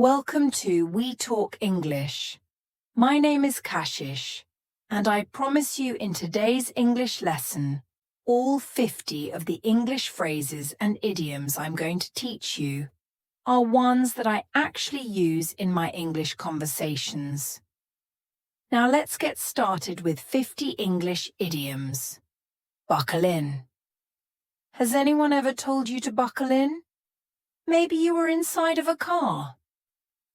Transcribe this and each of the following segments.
Welcome to We Talk English. My name is Kashish, and I promise you in today's English lesson, all 50 of the English phrases and idioms I'm going to teach you are ones that I actually use in my English conversations. Now let's get started with 50 English idioms. Buckle in. Has anyone ever told you to buckle in? Maybe you were inside of a car.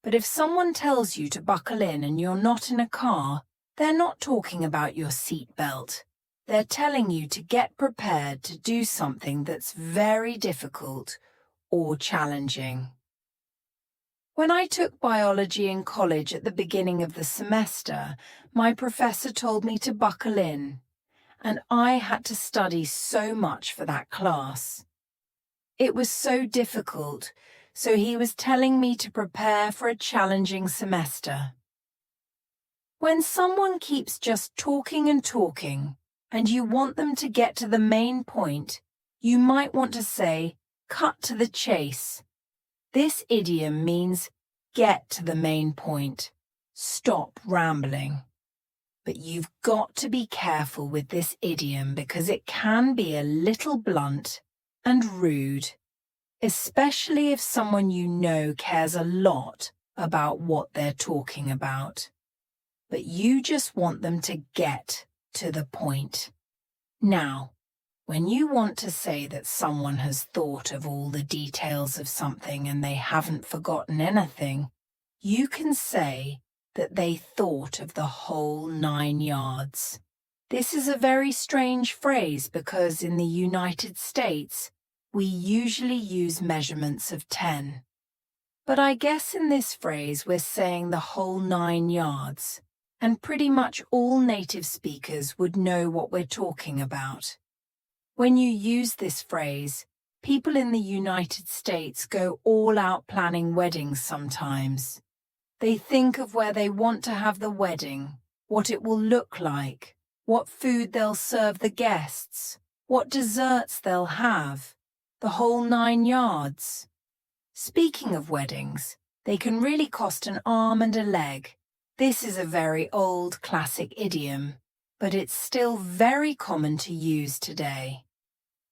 But if someone tells you to buckle in and you're not in a car, they're not talking about your seatbelt. They're telling you to get prepared to do something that's very difficult or challenging. When I took biology in college at the beginning of the semester, my professor told me to buckle in, and I had to study so much for that class. It was so difficult, so he was telling me to prepare for a challenging semester. When someone keeps just talking and talking, and you want them to get to the main point, you might want to say, cut to the chase. This idiom means get to the main point. Stop rambling. But you've got to be careful with this idiom because it can be a little blunt and rude, especially if someone you know cares a lot about what they're talking about. But you just want them to get to the point. Now, when you want to say that someone has thought of all the details of something and they haven't forgotten anything, you can say that they thought of the whole 9 yards. This is a very strange phrase because in the United States, we usually use measurements of 10. But I guess in this phrase we're saying the whole 9 yards, and pretty much all native speakers would know what we're talking about. When you use this phrase, people in the United States go all out planning weddings sometimes. They think of where they want to have the wedding, what it will look like, what food they'll serve the guests, what desserts they'll have, the whole 9 yards. Speaking of weddings, they can really cost an arm and a leg. This is a very old classic idiom, but it's still very common to use today.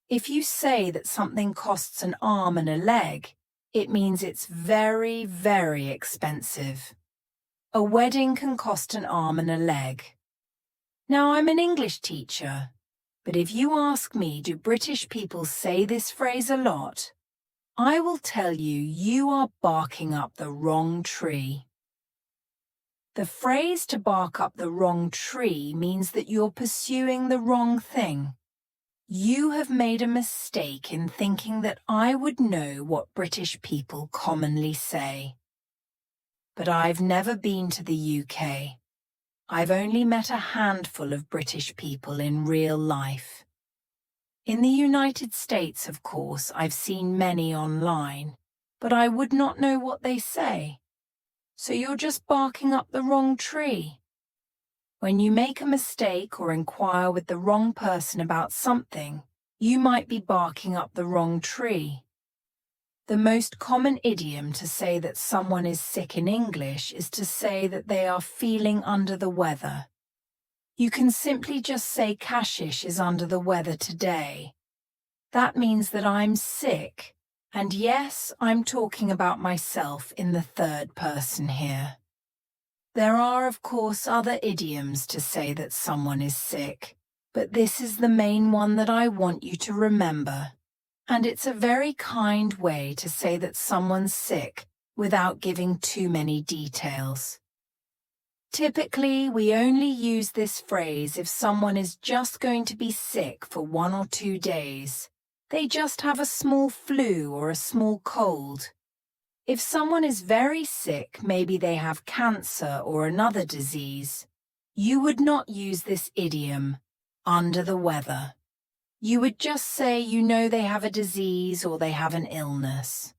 If you say that something costs an arm and a leg, it means it's very, very expensive. A wedding can cost an arm and a leg. Now, I'm an English teacher, but if you ask me, do British people say this phrase a lot? I will tell you, you are barking up the wrong tree. The phrase to bark up the wrong tree means that you're pursuing the wrong thing. You have made a mistake in thinking that I would know what British people commonly say. But I've never been to the UK. I've only met a handful of British people in real life. In the United States, of course, I've seen many online, but I would not know what they say. So you're just barking up the wrong tree. When you make a mistake or inquire with the wrong person about something, you might be barking up the wrong tree. The most common idiom to say that someone is sick in English is to say that they are feeling under the weather. You can simply just say Kashish is under the weather today. That means that I'm sick, and yes, I'm talking about myself in the third person here. There are, of course, other idioms to say that someone is sick, but this is the main one that I want you to remember. And it's a very kind way to say that someone's sick without giving too many details. Typically, we only use this phrase if someone is just going to be sick for 1 or 2 days. They just have a small flu or a small cold. If someone is very sick, maybe they have cancer or another disease, you would not use this idiom, under the weather. You would just say you know they have a disease or they have an illness.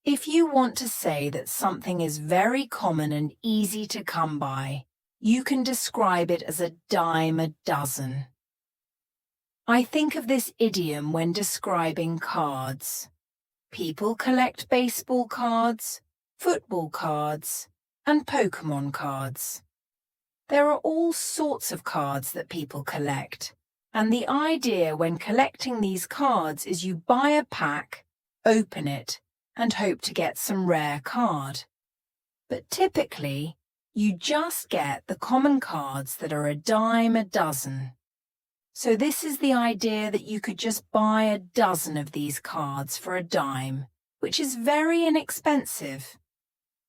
If you want to say that something is very common and easy to come by, you can describe it as a dime a dozen. I think of this idiom when describing cards. People collect baseball cards, football cards, and Pokemon cards. There are all sorts of cards that people collect, and the idea when collecting these cards is you buy a pack, open it, and hope to get some rare card. But typically, you just get the common cards that are a dime a dozen. So this is the idea that you could just buy a dozen of these cards for a dime, which is very inexpensive.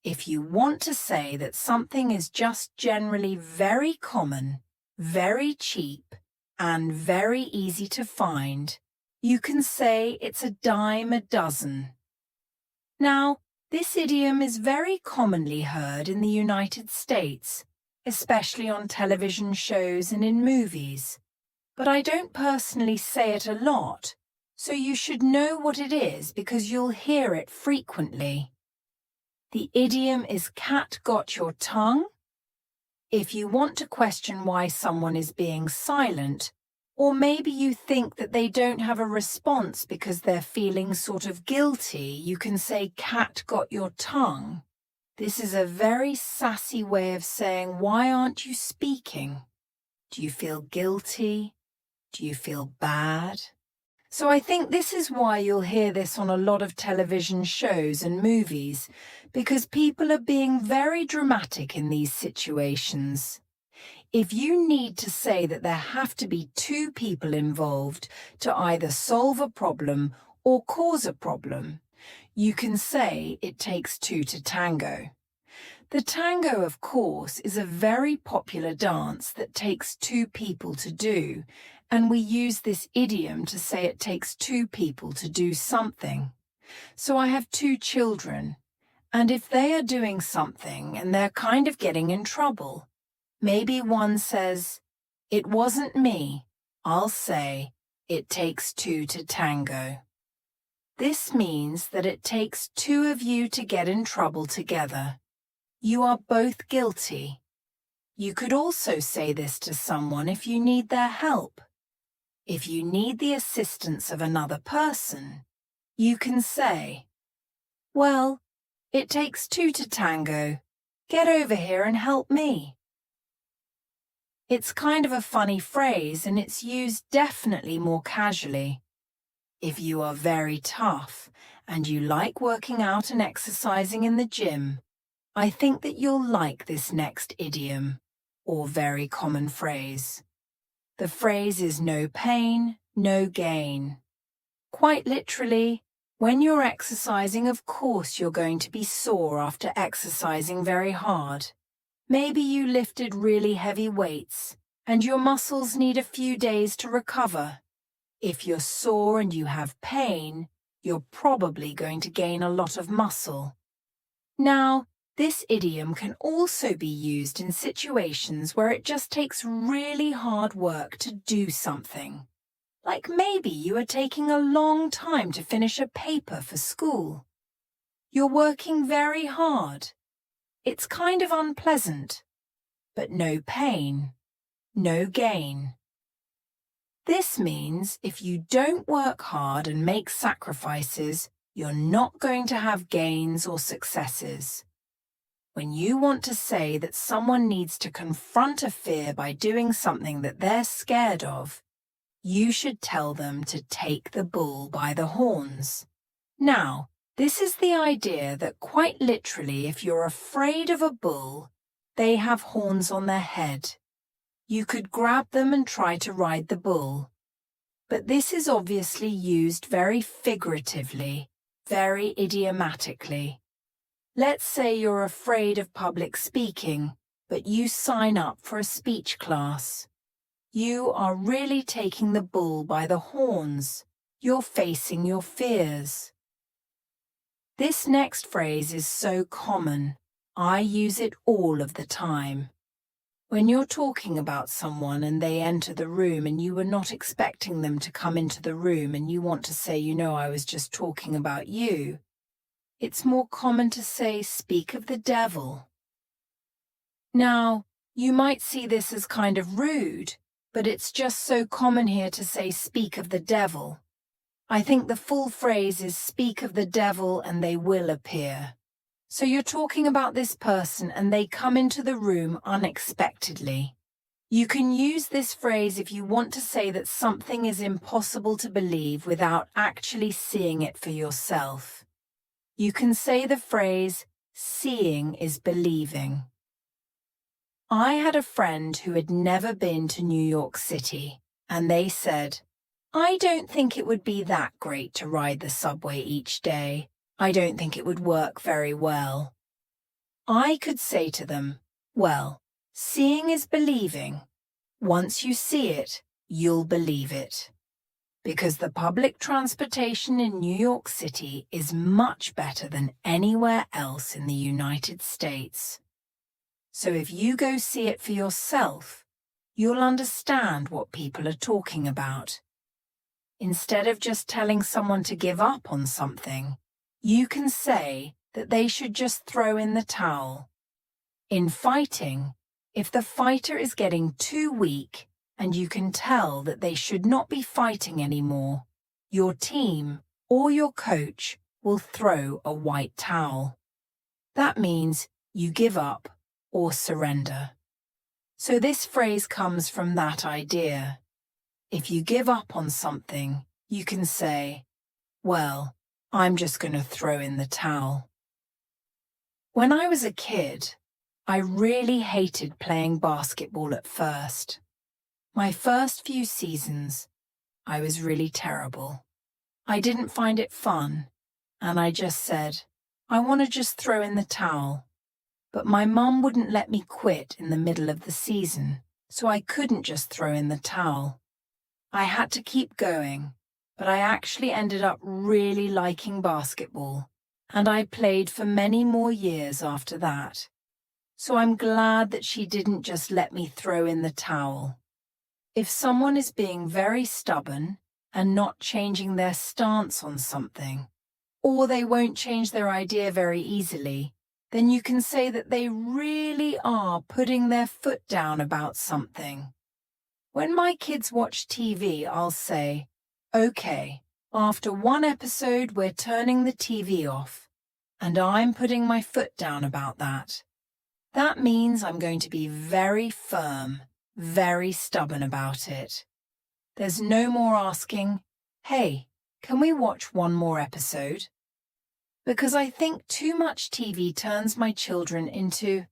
If you want to say that something is just generally very common, very cheap, and very easy to find, you can say it's a dime a dozen. Now, this idiom is very commonly heard in the United States, especially on television shows and in movies. But I don't personally say it a lot, so you should know what it is because you'll hear it frequently. The idiom is "cat got your tongue?" If you want to question why someone is being silent, or maybe you think that they don't have a response because they're feeling sort of guilty, you can say "cat got your tongue." This is a very sassy way of saying, why aren't you speaking? Do you feel guilty? Do you feel bad? So I think this is why you'll hear this on a lot of television shows and movies, because people are being very dramatic in these situations. If you need to say that there have to be two people involved to either solve a problem or cause a problem, you can say it takes two to tango. The tango, of course, is a very popular dance that takes two people to do, and we use this idiom to say it takes two people to do something. So I have two children, and if they are doing something and they're kind of getting in trouble, maybe one says, "It wasn't me," I'll say, "It takes two to tango." This means that it takes two of you to get in trouble together. You are both guilty. You could also say this to someone if you need their help. If you need the assistance of another person, you can say, "Well, it takes two to tango. Get over here and help me." It's kind of a funny phrase and it's used definitely more casually. If you are very tough and you like working out and exercising in the gym, I think that you'll like this next idiom, or very common phrase. The phrase is "no pain, no gain." Quite literally, when you're exercising, of course you're going to be sore after exercising very hard. Maybe you lifted really heavy weights, and your muscles need a few days to recover. If you're sore and you have pain, you're probably going to gain a lot of muscle. Now, this idiom can also be used in situations where it just takes really hard work to do something. Like maybe you are taking a long time to finish a paper for school. You're working very hard. It's kind of unpleasant, but no pain, no gain. This means if you don't work hard and make sacrifices, you're not going to have gains or successes. When you want to say that someone needs to confront a fear by doing something that they're scared of, you should tell them to take the bull by the horns. Now, this is the idea that quite literally if you're afraid of a bull, they have horns on their head. You could grab them and try to ride the bull. But this is obviously used very figuratively, very idiomatically. Let's say you're afraid of public speaking, but you sign up for a speech class. You are really taking the bull by the horns. You're facing your fears. This next phrase is so common. I use it all of the time. When you're talking about someone and they enter the room and you were not expecting them to come into the room and you want to say, I was just talking about you, it's more common to say, "Speak of the devil." Now, you might see this as kind of rude, but it's just so common here to say "speak of the devil." I think the full phrase is "speak of the devil and they will appear." So you're talking about this person and they come into the room unexpectedly. You can use this phrase if you want to say that something is impossible to believe without actually seeing it for yourself. You can say the phrase, seeing is believing. I had a friend who had never been to New York City, and they said, I don't think it would be that great to ride the subway each day. I don't think it would work very well. I could say to them, well, seeing is believing. Once you see it, you'll believe it. Because the public transportation in New York City is much better than anywhere else in the United States. So if you go see it for yourself, you'll understand what people are talking about. Instead of just telling someone to give up on something, you can say that they should just throw in the towel. In fighting, if the fighter is getting too weak and you can tell that they should not be fighting anymore, your team or your coach will throw a white towel. That means you give up or surrender. So this phrase comes from that idea. If you give up on something, you can say, well, I'm just going to throw in the towel. When I was a kid, I really hated playing basketball at first. My first few seasons, I was really terrible. I didn't find it fun, and I just said, I want to just throw in the towel. But my mum wouldn't let me quit in the middle of the season, so I couldn't just throw in the towel. I had to keep going, but I actually ended up really liking basketball, and I played for many more years after that. So I'm glad that she didn't just let me throw in the towel. If someone is being very stubborn and not changing their stance on something, or they won't change their idea very easily, then you can say that they really are putting their foot down about something. When my kids watch TV, I'll say, okay, after one episode we're turning the TV off, and I'm putting my foot down about that. That means I'm going to be very firm, very stubborn about it. There's no more asking, hey, can we watch one more episode? Because I think too much TV turns my children into,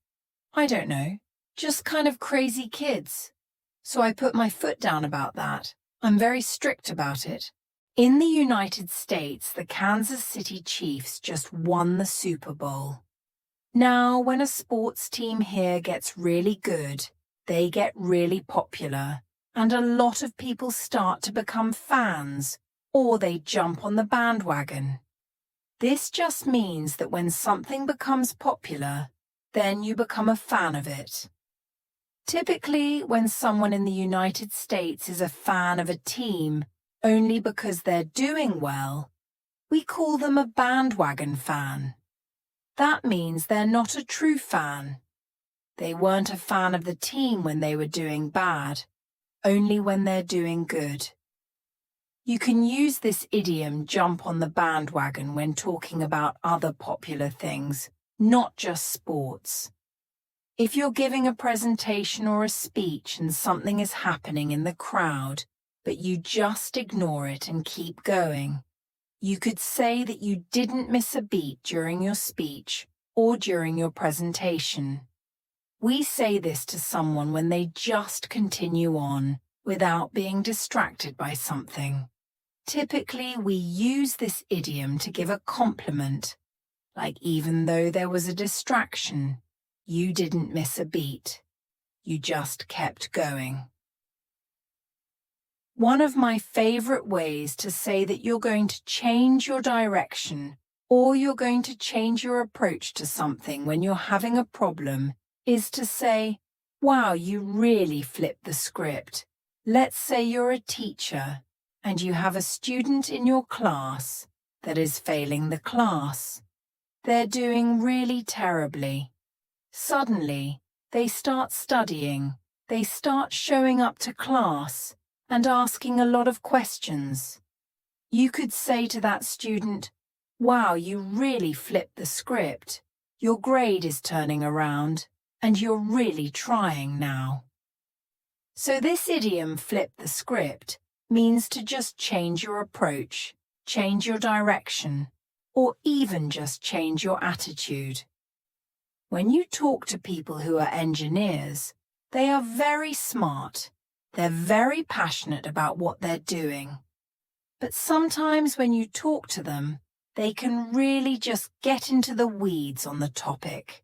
I don't know, just kind of crazy kids. So I put my foot down about that. I'm very strict about it. In the United States, the Kansas City Chiefs just won the Super Bowl. Now, when a sports team here gets really good, they get really popular, and a lot of people start to become fans, or they jump on the bandwagon. This just means that when something becomes popular, then you become a fan of it. Typically, when someone in the United States is a fan of a team only because they're doing well, we call them a bandwagon fan. That means they're not a true fan. They weren't a fan of the team when they were doing bad, only when they're doing good. You can use this idiom jump on the bandwagon when talking about other popular things, not just sports. If you're giving a presentation or a speech and something is happening in the crowd, but you just ignore it and keep going, you could say that you didn't miss a beat during your speech or during your presentation. We say this to someone when they just continue on without being distracted by something. Typically, we use this idiom to give a compliment, like even though there was a distraction, you didn't miss a beat. You just kept going. One of my favorite ways to say that you're going to change your direction or you're going to change your approach to something when you're having a problem is to say, wow, you really flipped the script. Let's say you're a teacher and you have a student in your class that is failing the class. They're doing really terribly. Suddenly, they start studying, they start showing up to class and asking a lot of questions. You could say to that student, wow, you really flipped the script. Your grade is turning around, and you're really trying now. So this idiom, flip the script, means to just change your approach, change your direction, or even just change your attitude. When you talk to people who are engineers, they are very smart. They're very passionate about what they're doing. But sometimes when you talk to them, they can really just get into the weeds on the topic.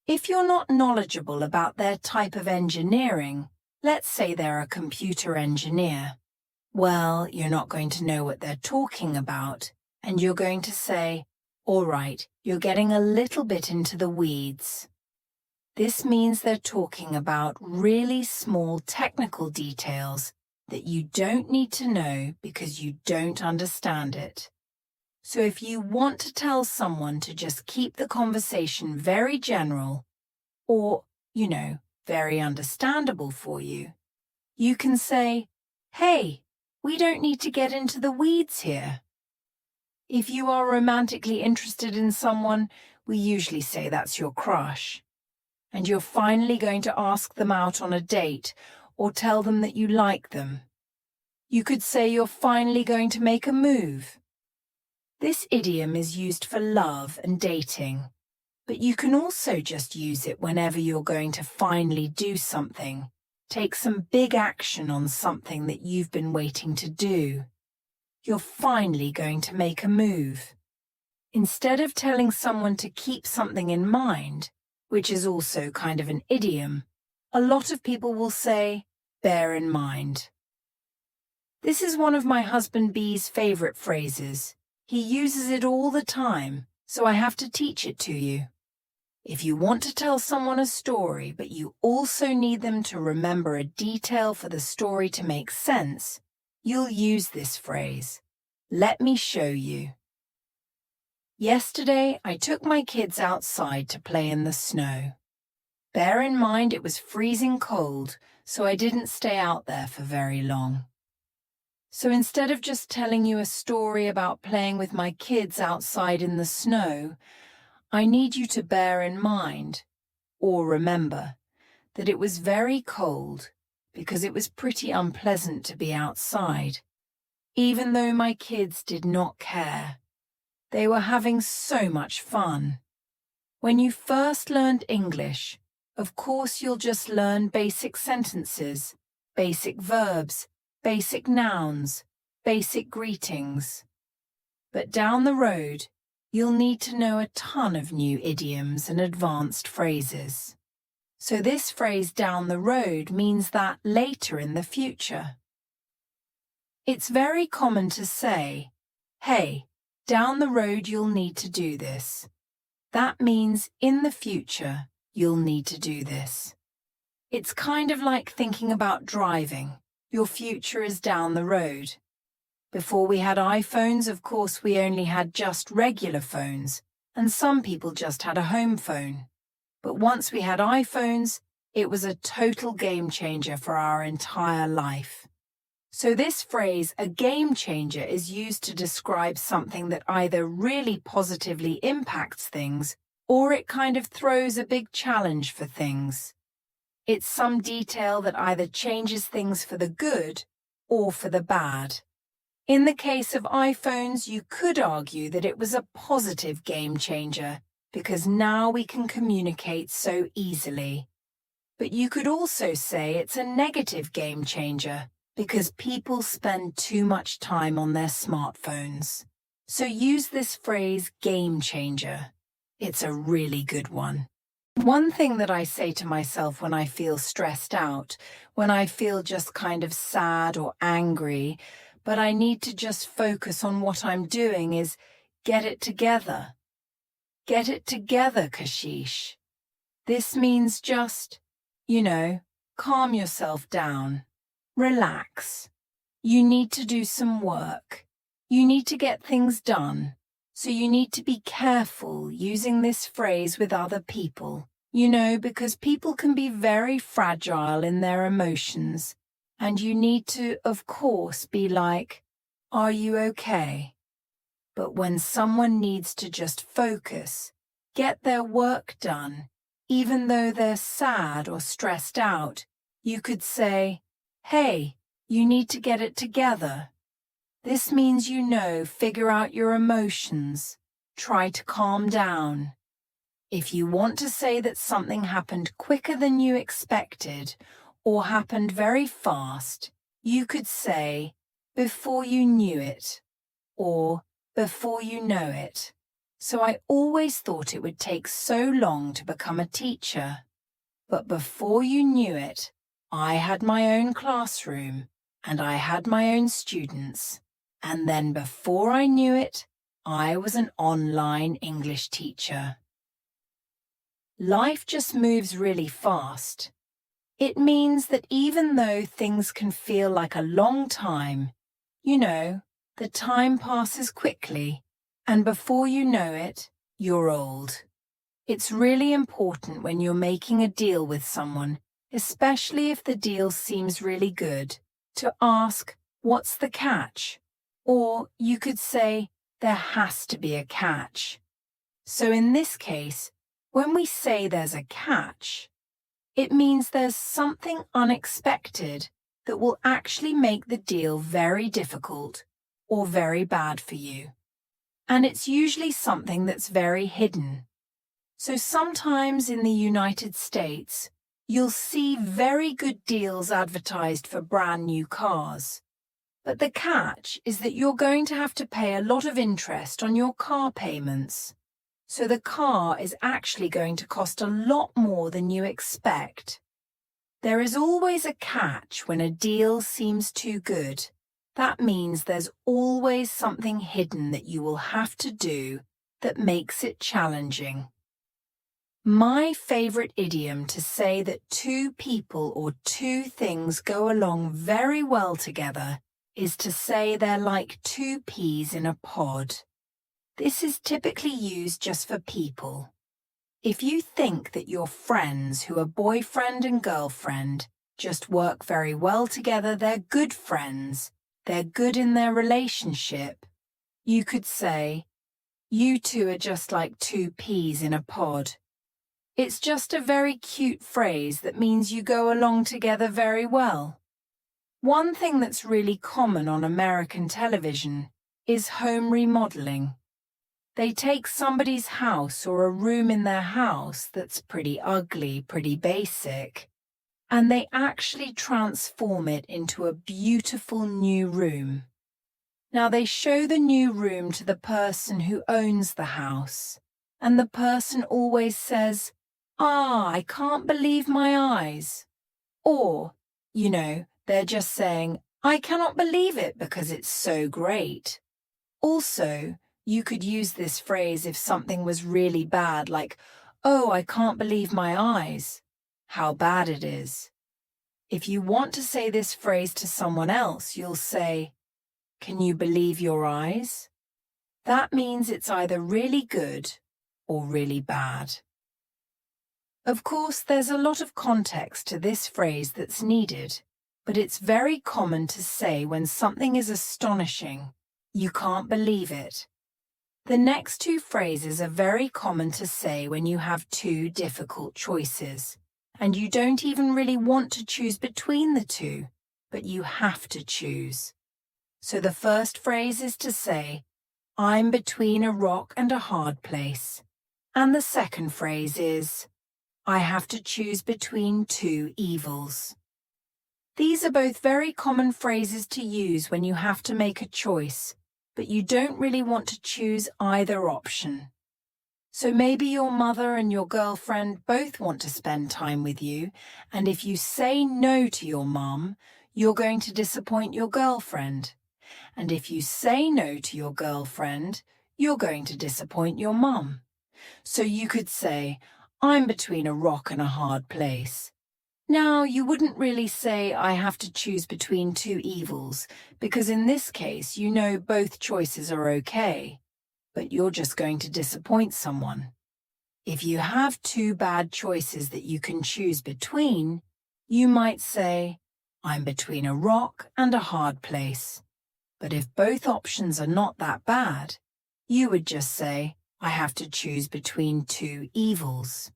If you're not knowledgeable about their type of engineering, let's say they're a computer engineer, well, you're not going to know what they're talking about, and you're going to say, all right, you're getting a little bit into the weeds. This means they're talking about really small technical details that you don't need to know because you don't understand it. So if you want to tell someone to just keep the conversation very general or, very understandable for you, you can say, hey, we don't need to get into the weeds here. If you are romantically interested in someone, we usually say that's your crush. And you're finally going to ask them out on a date or tell them that you like them. You could say you're finally going to make a move. This idiom is used for love and dating, but you can also just use it whenever you're going to finally do something, take some big action on something that you've been waiting to do. You're finally going to make a move. Instead of telling someone to keep something in mind, which is also kind of an idiom, a lot of people will say, bear in mind. This is one of my husband B's favorite phrases. He uses it all the time, so I have to teach it to you. If you want to tell someone a story, but you also need them to remember a detail for the story to make sense, you'll use this phrase. Let me show you. Yesterday, I took my kids outside to play in the snow. Bear in mind it was freezing cold, so I didn't stay out there for very long. So instead of just telling you a story about playing with my kids outside in the snow, I need you to bear in mind, or remember, that it was very cold because it was pretty unpleasant to be outside. Even though my kids did not care. They were having so much fun. When you first learned English, of course you'll just learn basic sentences, basic verbs, basic nouns, basic greetings. But down the road, you'll need to know a ton of new idioms and advanced phrases. So this phrase down the road means that later in the future. It's very common to say, hey, down the road you'll need to do this. That means in the future you'll need to do this. It's kind of like thinking about driving. Your future is down the road. Before we had iPhones, of course, we only had just regular phones, and some people just had a home phone. But once we had iPhones, it was a total game changer for our entire life. So this phrase, a game changer, is used to describe something that either really positively impacts things or it kind of throws a big challenge for things. It's some detail that either changes things for the good or for the bad. In the case of iPhones, you could argue that it was a positive game changer because now we can communicate so easily. But you could also say it's a negative game changer because people spend too much time on their smartphones. So use this phrase, game changer. It's a really good one. One thing that I say to myself when I feel stressed out, when I feel just kind of sad or angry, but I need to just focus on what I'm doing is, get it together. Get it together, Kashish. This means just, calm yourself down. Relax. You need to do some work. You need to get things done. So you need to be careful using this phrase with other people, because people can be very fragile in their emotions. And you need to, of course, be like, are you okay? But when someone needs to just focus, get their work done, even though they're sad or stressed out, you could say, "Hey, you need to get it together." This means figure out your emotions, try to calm down. If you want to say that something happened quicker than you expected or happened very fast, you could say, "before you knew it," or "before you know it. So I always thought it would take so long to become a teacher. But before you knew it, I had my own classroom and I had my own students. And then before I knew it, I was an online English teacher." Life just moves really fast. It means that even though things can feel like a long time, the time passes quickly, and before you know it, you're old. It's really important when you're making a deal with someone, especially if the deal seems really good, to ask, "What's the catch?" Or you could say, "There has to be a catch." So in this case, when we say there's a catch, it means there's something unexpected that will actually make the deal very difficult or very bad for you. And it's usually something that's very hidden. So sometimes in the United States, you'll see very good deals advertised for brand new cars. But the catch is that you're going to have to pay a lot of interest on your car payments. So the car is actually going to cost a lot more than you expect. There is always a catch when a deal seems too good. That means there's always something hidden that you will have to do that makes it challenging. My favorite idiom to say that two people or two things go along very well together is to say they're like two peas in a pod. This is typically used just for people. If you think that your friends who are boyfriend and girlfriend just work very well together, they're good friends, they're good in their relationship, you could say, "You two are just like two peas in a pod." It's just a very cute phrase that means you go along together very well. One thing that's really common on American television is home remodeling. They take somebody's house or a room in their house that's pretty ugly, pretty basic, and they actually transform it into a beautiful new room. Now they show the new room to the person who owns the house, and the person always says, "Ah, I can't believe my eyes." Or, they're just saying, "I cannot believe it because it's so great." Also, you could use this phrase if something was really bad, like, "Oh, I can't believe my eyes," how bad it is. If you want to say this phrase to someone else, you'll say, "Can you believe your eyes?" That means it's either really good or really bad. Of course, there's a lot of context to this phrase that's needed, but it's very common to say when something is astonishing, "You can't believe it." The next two phrases are very common to say when you have two difficult choices, and you don't even really want to choose between the two, but you have to choose. So the first phrase is to say, "I'm between a rock and a hard place." And the second phrase is, "I have to choose between two evils." These are both very common phrases to use when you have to make a choice, but you don't really want to choose either option. So maybe your mother and your girlfriend both want to spend time with you, and if you say no to your mum, you're going to disappoint your girlfriend. And if you say no to your girlfriend, you're going to disappoint your mum. So you could say, "I'm between a rock and a hard place." Now, you wouldn't really say, "I have to choose between two evils," because in this case, both choices are okay, but you're just going to disappoint someone. If you have two bad choices that you can choose between, you might say, "I'm between a rock and a hard place." But if both options are not that bad, you would just say, I have to choose between two evils.